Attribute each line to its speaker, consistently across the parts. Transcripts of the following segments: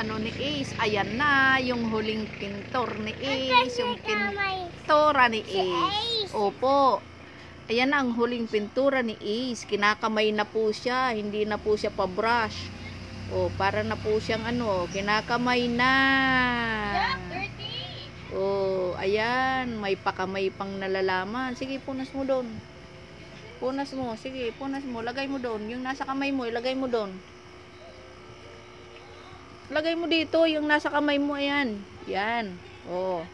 Speaker 1: ano ni Ace. Ayan na, yung huling pintor ni Ace. Yung pintura ni Ace. Opo. Ayan na ang huling pintura ni Ace. Kinakamay na po siya. Hindi na po siya pa-brush. O, para na po siyang ano, kinakamay na. O, ayan. May pakamay pang nalalaman. Sige, punas mo doon. Punas mo. Sige, punas mo. Lagay mo doon. Yung nasa kamay mo, ilagay mo doon. Lagay mo dito. Yung nasa kamay mo, ayan. Yan. O.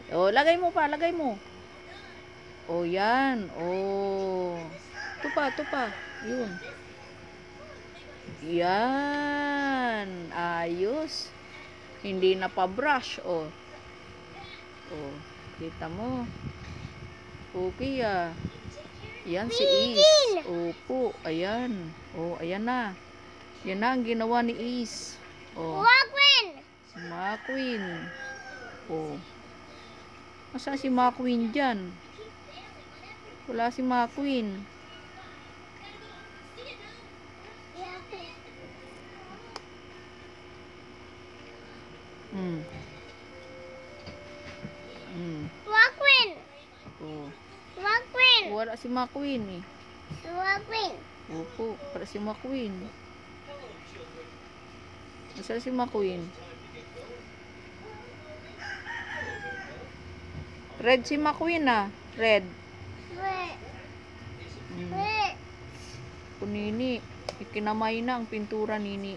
Speaker 1: O, lagay mo pa. Lagay mo. O, yan. O. Tupa, tupa. Yun. Yan. Ayos. Hindi na pa-brush. O. O. Kita mo. Okay ah. Yan si Ace. Opo. Ayan. O, ayan na. Yan na ang ginawa ni Ace. O. Si McQueen. O. Nasaan si McQueen dyan? Wala si McQueen.
Speaker 2: McQueen.
Speaker 1: Oh.
Speaker 2: McQueen.
Speaker 1: Wala si McQueen eh.
Speaker 2: McQueen.
Speaker 1: Opo, wala si McQueen. Nasaan si McQueen? Red si McQueen ah. Red. Kunini. Ikinamay na ang pintura nini.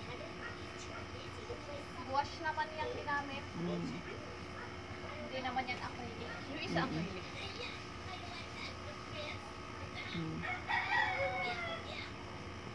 Speaker 3: Wash naman yan ginamit. Hindi naman yan acrylic. Yung isa acrylic.